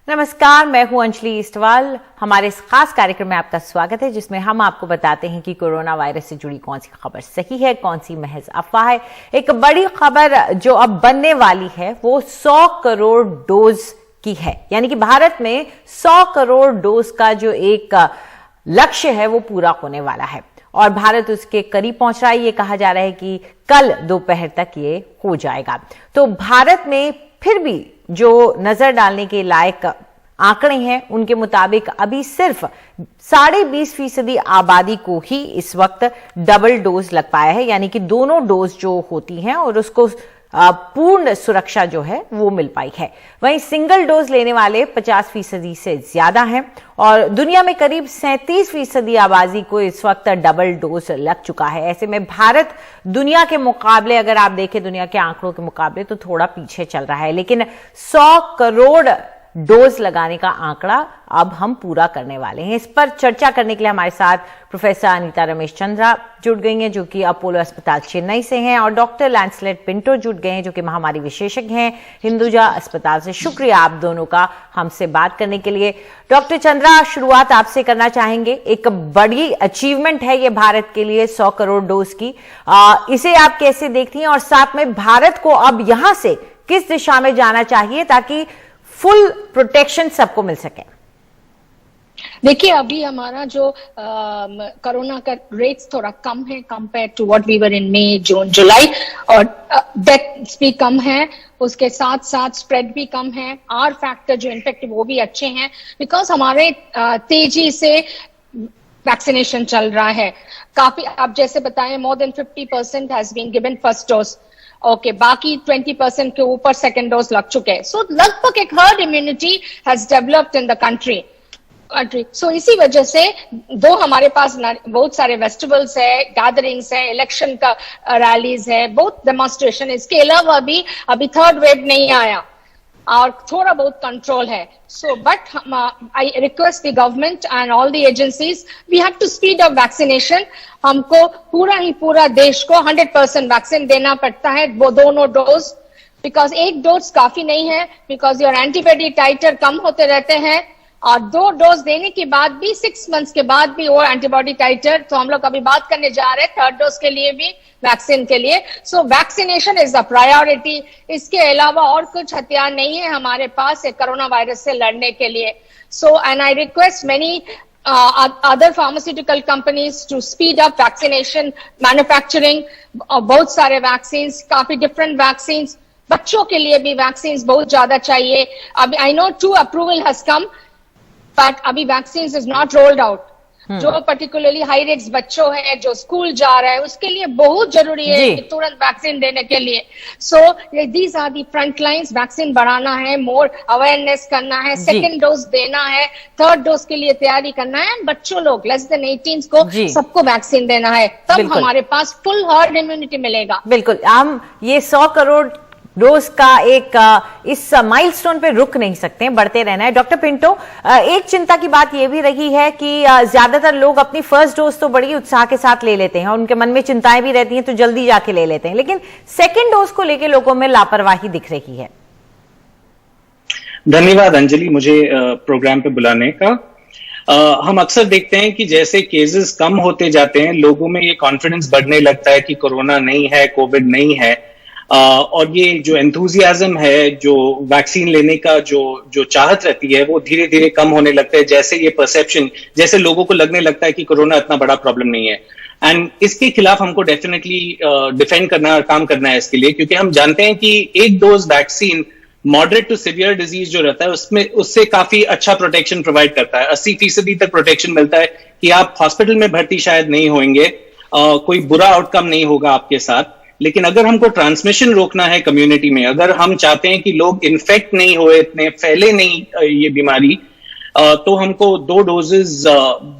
नमस्कार, मैं हूं अंजलि इस्टवाल। हमारे इस खास कार्यक्रम में आपका स्वागत है जिसमें हम आपको बताते हैं कि कोरोना वायरस से जुड़ी कौन सी खबर सही है, कौन सी महज अफवाह है। एक बड़ी खबर जो अब बनने वाली है वो 100 करोड़ डोज की है, यानी कि भारत में 100 करोड़ डोज का जो एक लक्ष्य है वो पूरा होने वाला है और भारत उसके करीब पहुंच रहा है। ये कहा जा रहा है कि कल दोपहर तक ये हो जाएगा। तो भारत में फिर भी जो नजर डालने के लायक आंकड़े हैं उनके मुताबिक अभी सिर्फ 20.5% आबादी को ही इस वक्त डबल डोज लग पाया है, यानी कि दोनों डोज जो होती हैं और उसको पूर्ण सुरक्षा जो है वो मिल पाई है। वहीं सिंगल डोज लेने वाले 50% से ज्यादा हैं और दुनिया में करीब 37% आबादी को इस वक्त डबल डोज लग चुका है। ऐसे में भारत दुनिया के मुकाबले, अगर आप देखें दुनिया के आंकड़ों के मुकाबले, तो थोड़ा पीछे चल रहा है, लेकिन 100 करोड़ डोज लगाने का आंकड़ा अब हम पूरा करने वाले हैं। इस पर चर्चा करने के लिए हमारे साथ प्रोफेसर अनीता रमेश चंद्रा जुड़ गई हैं जो कि अपोलो अस्पताल चेन्नई से हैं, और डॉक्टर लैंसलेट पिंटो जुड़ गए हैं जो कि महामारी विशेषज्ञ हैं हिंदुजा अस्पताल से। शुक्रिया आप दोनों का हमसे बात करने के लिए। डॉक्टर चंद्रा, शुरुआत आपसे करना चाहेंगे। एक बड़ी अचीवमेंट है ये भारत के लिए 100 करोड़ डोज की, इसे आप कैसे देखती हैं और साथ में भारत को अब यहां से किस दिशा में जाना चाहिए ताकि फुल प्रोटेक्शन सबको मिल सके? देखिए, अभी हमारा जो कोरोना का रेट्स थोड़ा कम है compare to what we were in May, June, July, और डेथ्स भी कम है, उसके साथ साथ स्प्रेड भी कम है। आर फैक्टर जो इन्फेक्ट वो भी अच्छे हैं बिकॉज हमारे तेजी से वैक्सीनेशन चल रहा है। काफी, आप जैसे बताएं, more than 50% has been given first dose. Okay, बाकी 20% के ऊपर सेकेंड डोज लग चुके हैं। सो लगभग एक herd immunity has developed in the country. So इसी वजह से दो हमारे पास बहुत सारे फेस्टिवल्स है, गैदरिंग्स है, इलेक्शन का रैलीज है, बहुत डेमोन्स्ट्रेशन। इसके अलावा भी अभी थर्ड वेव नहीं आया और थोड़ा बहुत कंट्रोल है। So but I request the government and all the agencies, we have to speed up vaccination. हमको पूरा देश को 100% वैक्सीन देना पड़ता है, वो दोनों डोज, बिकॉज एक डोज काफी नहीं है, बिकॉज योर एंटीबॉडी टाइटर कम होते रहते हैं और 2 डोज देने के बाद भी 6 मंथ्स के बाद भी वो एंटीबॉडी टाइटर। तो हम लोग अभी बात करने जा रहे हैं थर्ड डोज के लिए भी, वैक्सीन के लिए। So vaccination is the priority. इसके अलावा और कुछ हथियार नहीं है हमारे पास कोरोना वायरस से लड़ने के लिए। So and I request many other pharmaceutical companies to speed up vaccination manufacturing। बहुत सारे वैक्सीन्स, काफी डिफरेंट वैक्सीन्स, बच्चों के लिए भी वैक्सीन्स बहुत ज्यादा चाहिए। अभी I know 2 approval has come but अभी vaccines is not rolled out. जो पर्टिकुलरली हाई रिस्क बच्चों है, जो स्कूल जा रहा है, उसके लिए बहुत जरूरी है कि तुरंत वैक्सीन देने के लिए। So these are the front lines. Vaccine बढ़ाना है, मोर अवेयरनेस करना है, सेकेंड डोज देना है, थर्ड डोज के लिए तैयारी करना है। बच्चों लोग लेस देन 18 को सबको वैक्सीन देना है, तब हमारे पास फुल हर्ड इम्यूनिटी मिलेगा। बिल्कुल, हम ये 100 करोड़ डोज का एक इस माइलस्टोन पे रुक नहीं सकते हैं, बढ़ते रहना है। डॉक्टर पिंटो, एक चिंता की बात यह भी रही है कि ज्यादातर लोग अपनी फर्स्ट डोज तो बड़ी उत्साह के साथ ले लेते हैं और उनके मन में चिंताएं भी रहती हैं तो जल्दी जाके ले लेते हैं, लेकिन सेकेंड डोज को लेकर लोगों में लापरवाही दिख रही है। धन्यवाद अंजलि, मुझे प्रोग्राम पे बुलाने का। हम अक्सर देखते हैं कि जैसे केसेस कम होते जाते हैं, लोगों में ये कॉन्फिडेंस बढ़ने लगता है कि कोरोना नहीं है, कोविड नहीं है, और ये जो एंथुजियाज्म है, जो वैक्सीन लेने का जो चाहत रहती है, वो धीरे धीरे कम होने लगता है। जैसे ये परसेप्शन, जैसे लोगों को लगने लगता है कि कोरोना इतना बड़ा प्रॉब्लम नहीं है। एंड इसके खिलाफ हमको डेफिनेटली डिफेंड करना और काम करना है इसके लिए, क्योंकि हम जानते हैं कि एक dose vaccine moderate to severe disease जो रहता है उससे काफी अच्छा प्रोटेक्शन प्रोवाइड करता है। 80% तक प्रोटेक्शन मिलता है कि आप हॉस्पिटल में भर्ती शायद नहीं होंगे, कोई बुरा आउटकम नहीं होगा आपके साथ। लेकिन अगर हमको ट्रांसमिशन रोकना है कम्युनिटी में, अगर हम चाहते हैं कि लोग इन्फेक्ट नहीं हुए, इतने फैले नहीं ये बीमारी, तो हमको 2 डोजेज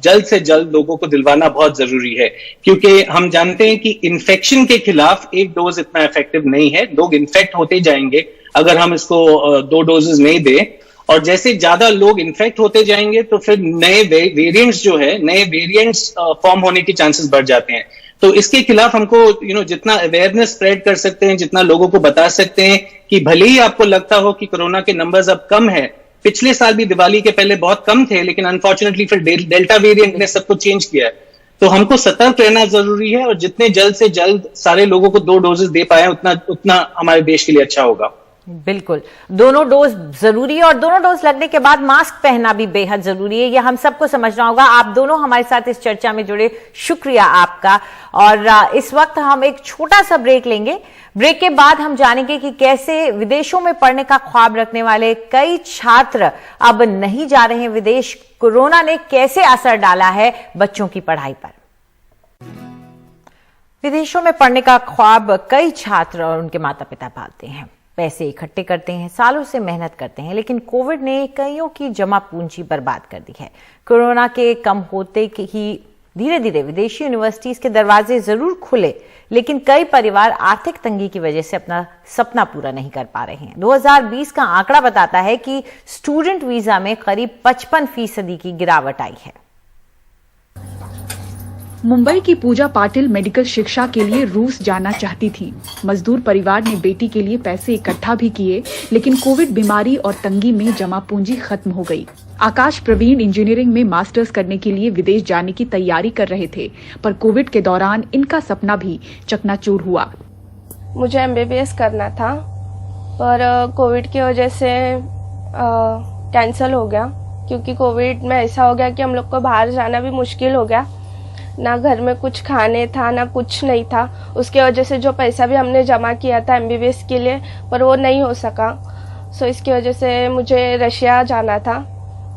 जल्द से जल्द लोगों को दिलवाना बहुत जरूरी है, क्योंकि हम जानते हैं कि इन्फेक्शन के खिलाफ एक डोज इतना इफेक्टिव नहीं है। लोग इन्फेक्ट होते जाएंगे अगर हम इसको 2 डोजेज नहीं दें, और जैसे ज्यादा लोग इन्फेक्ट होते जाएंगे तो फिर नए वेरिएंट्स जो है, नए वेरिएंट्स फॉर्म होने के चांसेस बढ़ जाते हैं। तो इसके खिलाफ हमको जितना अवेयरनेस स्प्रेड कर सकते हैं, जितना लोगों को बता सकते हैं कि भले ही आपको लगता हो कि कोरोना के नंबर्स अब कम है, पिछले साल भी दिवाली के पहले बहुत कम थे, लेकिन अनफॉर्चुनेटली फिर डेल्टा वेरिएंट ने सब कुछ चेंज किया है। तो हमको सतर्क रहना जरूरी है, और जितने जल्द से जल्द सारे लोगों को 2 डोजेस दे पाए उतना हमारे देश के लिए अच्छा होगा। बिल्कुल, दोनों डोज जरूरी है, और दोनों डोज लगने के बाद मास्क पहनना भी बेहद जरूरी है, यह हम सबको समझना होगा। आप दोनों हमारे साथ इस चर्चा में जुड़े, शुक्रिया आपका। और इस वक्त हम एक छोटा सा ब्रेक लेंगे। ब्रेक के बाद हम जानेंगे कि कैसे विदेशों में पढ़ने का ख्वाब रखने वाले कई छात्र अब नहीं जा रहे हैं विदेश। कोरोना ने कैसे असर डाला है बच्चों की पढ़ाई पर। विदेशों में पढ़ने का ख्वाब कई छात्र और उनके माता पिता पालते हैं, पैसे इकट्ठे करते हैं, सालों से मेहनत करते हैं, लेकिन कोविड ने कईयों की जमा पूंजी बर्बाद कर दी है। कोरोना के कम होते ही धीरे धीरे विदेशी यूनिवर्सिटीज के दरवाजे जरूर खुले, लेकिन कई परिवार आर्थिक तंगी की वजह से अपना सपना पूरा नहीं कर पा रहे हैं। 2020 का आंकड़ा बताता है कि स्टूडेंट वीजा में करीब 55% की गिरावट आई है। मुंबई की पूजा पाटिल मेडिकल शिक्षा के लिए रूस जाना चाहती थी। मजदूर परिवार ने बेटी के लिए पैसे इकट्ठा भी किए, लेकिन कोविड बीमारी और तंगी में जमा पूंजी खत्म हो गई। आकाश प्रवीण इंजीनियरिंग में मास्टर्स करने के लिए विदेश जाने की तैयारी कर रहे थे, पर कोविड के दौरान इनका सपना भी चकनाचूर हुआ। मुझे MBBS करना था, पर कोविड की वजह से कैंसिल हो गया, क्योंकि कोविड में ऐसा हो गया कि हम लोग को बाहर जाना भी मुश्किल हो गया। ना घर में कुछ खाने था, ना कुछ नहीं था। उसके वजह से जो पैसा भी हमने जमा किया था MBBS के लिए, पर वो नहीं हो सका। सो इसकी वजह से मुझे रशिया जाना था,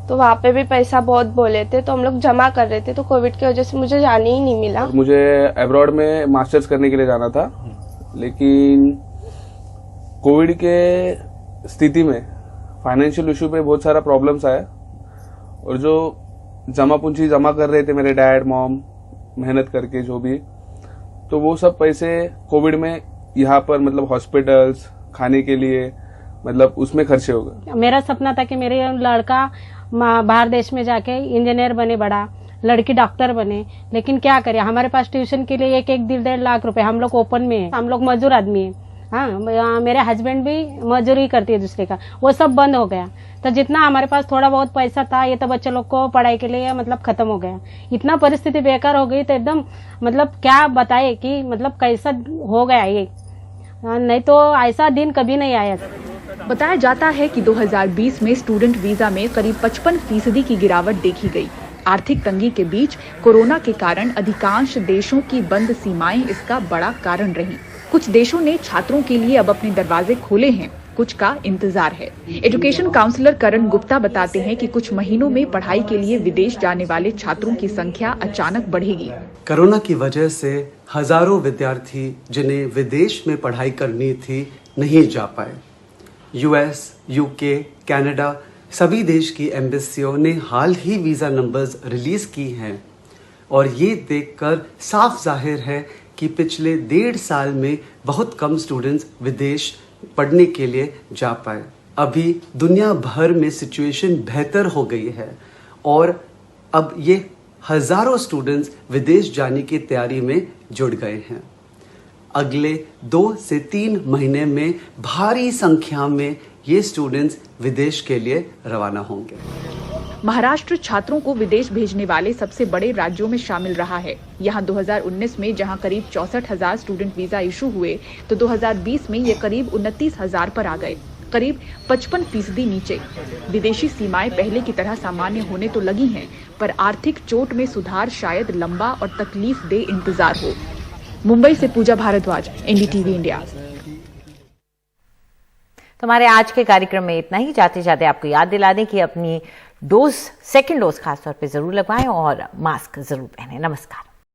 तो वहाँ पे भी पैसा बहुत बोले थे, तो हम लोग जमा कर रहे थे, तो कोविड की वजह से मुझे जाने ही नहीं मिला। मुझे अब्रॉड में मास्टर्स करने के लिए जाना था, लेकिन कोविड के स्थिति में फाइनेंशियल इशू पे बहुत सारा प्रॉब्लम्स आया, और जो जमा पूंजी जमा कर रहे थे मेरे डैड मॉम मेहनत करके जो भी, तो वो सब पैसे कोविड में यहाँ पर मतलब हॉस्पिटल्स खाने के लिए मतलब उसमें खर्चे हो गए। मेरा सपना था कि मेरे लड़का बाहर देश में जाके इंजीनियर बने, बड़ा लड़की डॉक्टर बने, लेकिन क्या करें, हमारे पास ट्यूशन के लिए 1-1.5 लाख रुपए, हम लोग ओपन में है, हम लोग मजदूर आदमी है। हाँ, मेरे हस्बैंड भी मजदूरी करती है दूसरे का, वो सब बंद हो गया। तो जितना हमारे पास थोड़ा बहुत पैसा था, ये तो बच्चे लोग को पढ़ाई के लिए मतलब खत्म हो गया। इतना परिस्थिति बेकार हो गई, तो एकदम मतलब क्या बताए कि मतलब कैसा हो गया ये, नहीं तो ऐसा दिन कभी नहीं आया। बताया जाता है कि 2020 में स्टूडेंट वीजा में करीब 55% की गिरावट देखी गई। आर्थिक तंगी के बीच कोरोना के कारण अधिकांश देशों की बंद सीमाएं इसका बड़ा कारण रही। कुछ देशों ने छात्रों के लिए अब अपने दरवाजे खोले हैं, कुछ का इंतजार है। एजुकेशन काउंसलर करण गुप्ता बताते हैं कि कुछ महीनों में पढ़ाई के लिए विदेश जाने वाले छात्रों की संख्या अचानक बढ़ेगी। कोरोना की वजह से हजारों विद्यार्थी जिन्हें विदेश में पढ़ाई करनी थी नहीं जा पाए। US, UK, कनाडा सभी देश की एम्बेसियों ने हाल ही वीजा नंबर्स रिलीज की हैं, और ये देखकर साफ जाहिर है कि पिछले 1.5 साल में बहुत कम स्टूडेंट्स विदेश पढ़ने के लिए जा पाए। अभी दुनिया भर में सिचुएशन बेहतर हो गई है, और अब ये हजारों स्टूडेंट्स विदेश जाने की तैयारी में जुट गए हैं। अगले 2 से 3 महीने में भारी संख्या में ये स्टूडेंट्स विदेश के लिए रवाना होंगे। महाराष्ट्र छात्रों को विदेश भेजने वाले सबसे बड़े राज्यों में शामिल रहा है। यहाँ 2019 में जहाँ करीब 64,000 स्टूडेंट वीजा इशू हुए, तो 2020 में ये करीब 29,000 पर आ गए, करीब 55% नीचे। विदेशी सीमाएं पहले की तरह सामान्य होने तो लगी हैं, पर आर्थिक चोट में सुधार शायद लंबा और तकलीफ दे इंतजार हो। मुंबई से पूजा भारद्वाज, NDTV इंडिया। तो हमारे आज के कार्यक्रम में इतना ही। जाते जाते आपको याद दिला दें कि अपनी सेकेंड डोज खासतौर पे जरूर लगवाएं और मास्क जरूर पहनें। नमस्कार।